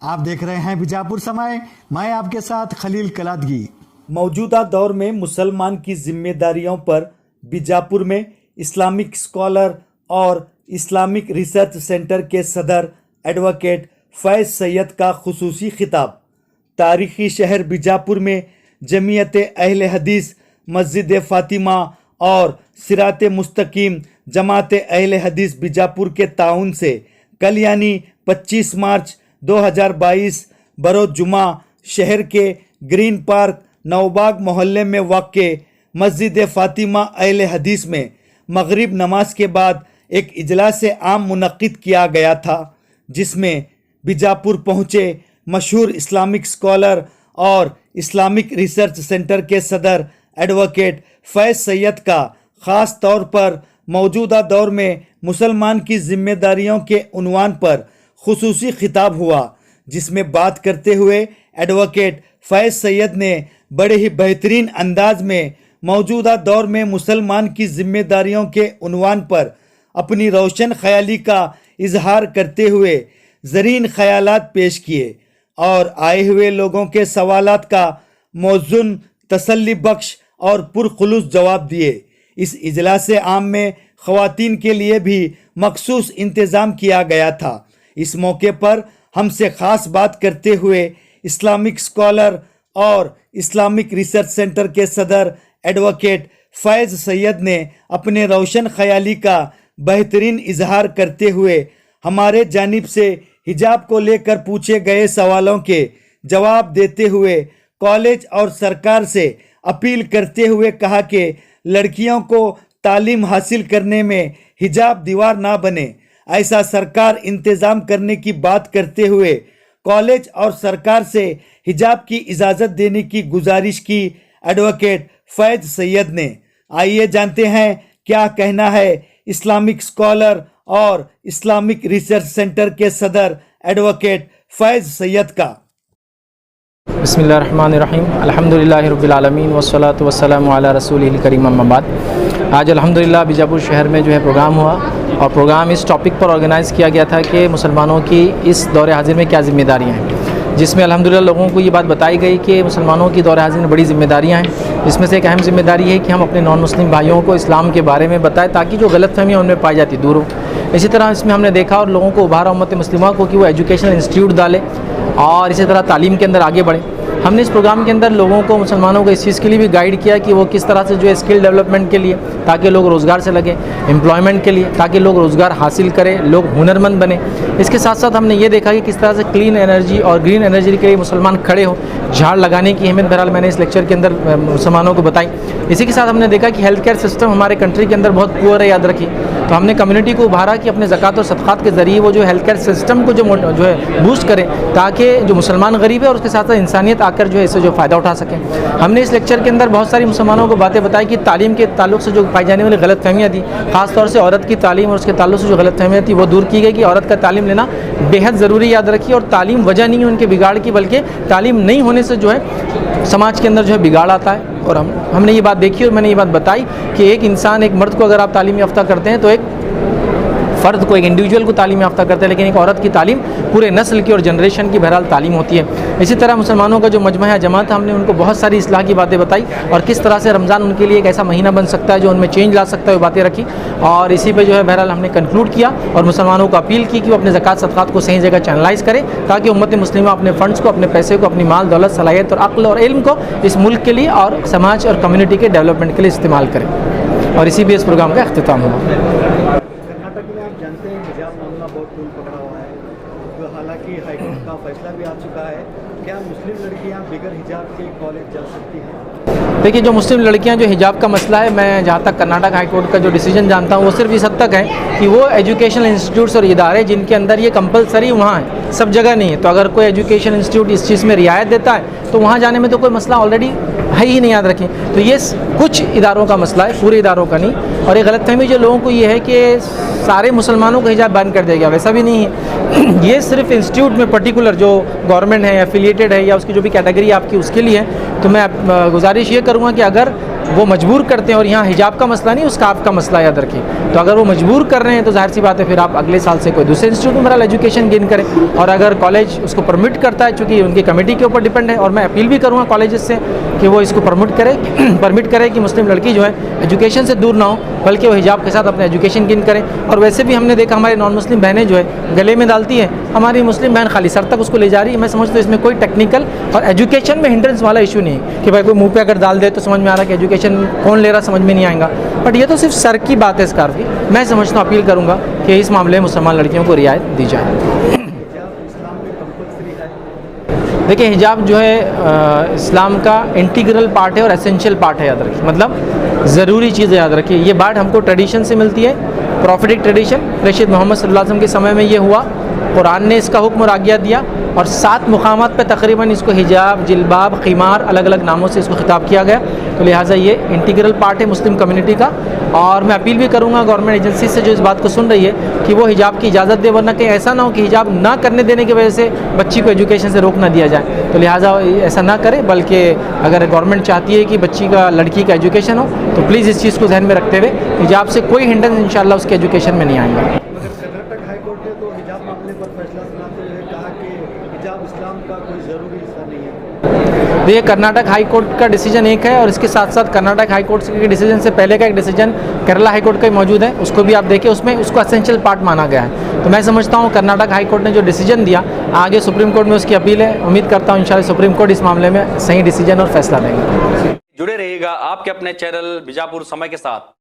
आप देख रहे हैं बीजापुर समय। मैं आपके साथ खलील कलादगी। मौजूदा दौर में मुसलमान की जिम्मेदारियों पर बीजापुर में इस्लामिक स्कॉलर और इस्लामिक रिसर्च सेंटर के सदर एडवोकेट फैज़ सैयद का खुसूसी खिताब। तारीखी शहर बीजापुर में जमीयत अहले हदीस, मस्जिद फ़ातिमा और सिरात मुस्तकीम जमात अहले हदीस बीजापुर के ताउन से कल यानी 25 मार्च 2022 बरोज़ जुमा शहर के ग्रीन पार्क नवबाग मोहल्ले में वाक़े मस्जिद फ़ातिमा अहले हदीस में मगरिब नमाज के बाद एक इजलास आम मुनक़्क़िद किया गया था, जिसमें बीजापुर पहुँचे मशहूर इस्लामिक स्कॉलर और इस्लामिक रिसर्च सेंटर के सदर एडवोकेट फैज़ सैयद का ख़ास तौर पर मौजूदा दौर में मुसलमान की जिम्मेदारियों के उन्वान पर खुसूसी खिताब हुआ, जिसमें बात करते हुए एडवोकेट फैज़ सैयद ने बड़े ही बेहतरीन अंदाज में मौजूदा दौर में मुसलमान की जिम्मेदारियों के उन्वान पर अपनी रोशन ख्याली का इजहार करते हुए ज़रीन ख्यालात पेश किए और आए हुए लोगों के सवालात का मौज़ून, तसल्ली बख्श और पुरखुलूस जवाब दिए। इस इजलास आम में ख़वातीन के लिए भी मखसूस इंतज़ाम किया गया था। इस मौके पर हमसे ख़ास बात करते हुए इस्लामिक स्कॉलर और इस्लामिक रिसर्च सेंटर के सदर एडवोकेट फैज़ सैयद ने अपने रोशन ख्याली का बेहतरीन इजहार करते हुए हमारे जानिब से हिजाब को लेकर पूछे गए सवालों के जवाब देते हुए कॉलेज और सरकार से अपील करते हुए कहा कि लड़कियों को तालीम हासिल करने में हिजाब दीवार ना बने, ऐसा सरकार इंतज़ाम करने की बात करते हुए कॉलेज और सरकार से हिजाब की इजाज़त देने की गुजारिश की एडवोकेट फैज़ सैयद ने। आइए जानते हैं क्या कहना है इस्लामिक स्कॉलर और इस्लामिक रिसर्च सेंटर के सदर एडवोकेट फैज़ सैयद का। बिस्मिल्लाहिर्रहमानिर्रहीम, अल्हम्दुलिल्लाहि रब्बिल आलमीन वस्सलातु वस्सलामु अला रसूलिहिल करीम, अम्मा बाद। आज अल्हम्दुलिल्लाह बीजापुर शहर में जो है प्रोग्राम हुआ और प्रोग्राम इस टॉपिक पर ऑर्गेनाइज़ किया गया था कि मुसलमानों की इस दौर हाजिर में क्या ज़िम्मेदारियाँ हैं, जिसमें अल्हम्दुलिल्लाह लोगों को ये बात बताई गई कि मुसलमानों की दौर हाजिर में बड़ी ज़िम्मेदारियाँ हैं। इसमें से एक अहम ज़िम्मेदारी है कि हम अपने नॉन मुस्लिम भाइयों को इस्लाम के बारे में बताएं ताकि जो गलतफहमियाँ उनमें पाई जाती दूर हो। इसी तरह इसमें हमने देखा और लोगों को उभारा उम्मत मुस्लिमा को कि वो एजुकेशनल इंस्टीट्यूट डालें और इसी तरह तालीम के अंदर आगे बढ़ें। हमने इस प्रोग्राम के अंदर लोगों को, मुसलमानों को इस चीज़ के लिए भी गाइड किया कि वो किस तरह से जो है स्किल डेवलपमेंट के लिए, ताकि लोग रोज़गार से लगें, एम्प्लॉयमेंट के लिए ताकि लोग रोज़गार हासिल करें, लोग हुनरमंद बने। इसके साथ साथ हमने ये देखा कि किस तरह से क्लीन एनर्जी और ग्रीन एनर्जी के लिए मुसलमान खड़े हों, झाड़ लगाने की अहमियत बहरहाल मैंने इस लेक्चर के अंदर मुसलमानों को बताई। इसी के साथ हमने देखा कि हेल्थ केयर सिस्टम हमारे कंट्री के अंदर बहुत पुअर है, याद रखिए। तो हमने कम्युनिटी को उभारा कि अपने ज़कात और सदक़ात के ज़रिए वो जो हेल्थ केयर सिस्टम को जो है बूस्ट करें, ताकि जो मुसलमान गरीब है और उसके साथ साथ इंसानियत आकर जो है इससे जो फ़ायदा उठा सकें। हमने इस लेक्चर के अंदर बहुत सारी मुसलमानों को बातें बताई कि तालीम के ताल्लुक़ से जो पाई जाने वाली गलतफहमियाँ थी, ख़ासतौर से औरत की तालीम और उसके ताल्लुक़ से जो गलतफहमियाँ थी वो दूर की गई कि औरत का तालीम लेना बेहद ज़रूरी, याद रखिए। और तालीम वजह नहीं है उनके बिगाड़ की, बल्कि तालीम नहीं होने से जो है समाज के अंदर जो है बिगाड़ आता है। और हमने ये बात देखी और मैंने ये बात बताई कि एक इंसान, एक मर्द को अगर आप तालीम याफ्ता करते हैं तो एक फ़र्द को, एक इंडिविजुअल को तालीम याफ्ता करते हैं, लेकिन एक औरत की तालीम पूरे नस्ल की और जनरेशन की बहरहाल तालीम होती है। इसी तरह मुसलमानों का जो मजमा है, जमात, हमने उनको बहुत सारी इस्लाह की बातें बताई और किस तरह से रमज़ान उनके लिए एक ऐसा महीना बन सकता है जो उनमें चेंज ला सकता है, वो बातें रखी। और इसी पे जो है बहरहाल हमने कंक्लूड किया और मुसलमानों को अपील की कि वो अपने ज़कात सदक़ात को सही जगह चैनलाइज़ करें, ताकि उम्मत मुस्लिमा अपने फ़ंड्स को, अपने पैसे को, अपनी माल दौलत, सलाहियत और अक्ल और इल्म को इस मुल्क के लिए और समाज और कम्युनिटी के डेवलपमेंट के लिए इस्तेमाल करें। और इसी भी इस प्रोग्राम का अख्तिताम हुआ। जानते हैं हिजाब मामला बहुत तूल पकड़ा हुआ है, तो हालांकि हाईकोर्ट का फैसला भी आ चुका है। क्या मुस्लिम लड़कियां बिगर हिजाब के कॉलेज जा सकती हैं? देखिए, जो मुस्लिम लड़कियां जो हिजाब का मसला है, मैं जहाँ तक कर्नाटक हाईकोर्ट का जो डिसीजन जानता हूँ वो सिर्फ इस हद तक है कि वो एजुकेशनल इंस्टीट्यूट्स और इदारे जिनके अंदर ये कंपलसरी वहाँ है, सब जगह नहीं है। तो अगर कोई एजुकेशन इंस्टीट्यूट इस चीज़ में रियायत देता है तो वहाँ जाने में तो कोई मसला ऑलरेडी है ही नहीं, याद रखें। तो ये कुछ इदारों का मसला है, पूरे इदारों का नहीं। और ये गलतफहमी जो लोगों को ये है कि सारे मुसलमानों को हिजाब बैन कर दिया गया, वैसा भी नहीं है। ये सिर्फ इंस्टीट्यूट में पर्टिकुलर जो गवर्नमेंट है, एफिलिएटेड है या उसकी जो भी कैटेगरी आपकी उसके लिए है। तो मैं गुजारिश ये करूँगा कि अगर वो मजबूर करते हैं, और यहाँ हिजाब का मसला नहीं, उसका आपका मसला याद रखिए। तो अगर वो मजबूर कर रहे हैं तो जाहिर सी बात है फिर आप अगले साल से कोई दूसरे इंस्टीट्यूट में बहरहाल एजुकेशन गेन करें। और अगर कॉलेज उसको परमिट करता है, चूँकि उनकी कमेटी के ऊपर डिपेंड है, और मैं अपील भी करूँगा कॉलेजेस से कि वो इसको परमिट करे कि मुस्लिम लड़की जो है एजुकेशन से दूर ना हो, बल्कि वो हिजाब के साथ अपना एजुकेशन गेन करें। और वैसे भी हमने देखा हमारे नॉन मुस्लिम बहनें जो है गले में डालती हैं, हमारी मुस्लिम बहन खाली सर तक उसको ले जा रही है। मैं समझता हूँ इसमें कोई टेक्निकल और एजुकेशन में हिंड्रेंस वाला इशू नहीं है कि भाई कोई मुंह पे अगर डाल दे तो समझ में आ रहा है कि एजुकेशन कौन ले रहा समझ में नहीं आएगा, बट ये तो सिर्फ सर की बात है स्कार्फ की। मैं समझता हूँ, अपील करूँगा कि इस मामले में मुसलमान लड़कियों को रियायत दी जाए। देखिए हिजाब जो है इस्लाम का इंटीग्रल पार्ट है और एसेंशियल पार्ट है, याद रखिए, मतलब ज़रूरी चीज़ याद रखिए। ये बात हमको ट्रेडिशन से मिलती है, प्रॉफिटिक ट्रेडिशन, प्रेषित मोहम्मद सल्लल्लाहु अलैहि वसल्लम के समय में ये हुआ, कुरान ने इसका हुक्म और आज्ञा दिया, और 7 मुकामात पे तकरीबन इसको हिजाब, जिल्बाब, खिमार अलग अलग नामों से इसको खिताब किया गया। तो लिहाजा ये इंटीग्रल पार्ट है मुस्लिम कम्युनिटी का। और मैं अपील भी करूँगा गवर्नमेंट एजेंसी से जो इस बात को सुन रही है कि वो हिजाब की इजाज़त दे, वरना कहीं ऐसा ना हो कि हिजाब ना करने देने की वजह से बच्ची को एजुकेशन से रोक ना दिया जाए। तो लिहाजा ऐसा ना करे, बल्कि अगर गवर्नमेंट चाहती है कि बच्ची का, लड़की का एजुकेशन हो, तो प्लीज़ इस चीज़ को ध्यान में रखते हुए हिजाब से कोई हिंड्रेंस इंशाल्लाह उसके एजुकेशन में नहीं आएंगे। कर्नाटक हाई कोर्ट ने तो हिजाब मामले पर फैसला सुनाते हुए कहा कि हिजाब इस्लाम का कोई ज़रूरी हिस्सा नहीं है। तो ये कर्नाटक हाई कोर्ट का डिसीजन एक है, और इसके साथ साथ कर्नाटक हाई कोर्ट के डिसीजन से पहले का एक डिसीजन केरला हाई कोर्ट का ही मौजूद है, उसको भी आप देखिए, उसमें उसको एसेंशियल पार्ट माना गया है। तो मैं समझता हूँ कर्नाटक हाई कोर्ट ने जो डिसीजन दिया, आगे सुप्रीम कोर्ट में उसकी अपील है। उम्मीद करता हूँ इंशाल्लाह सुप्रीम कोर्ट इस मामले में सही डिसीजन और फैसला देंगे। जुड़े रहिएगा आपके अपने चैनल बीजापुर समय के साथ।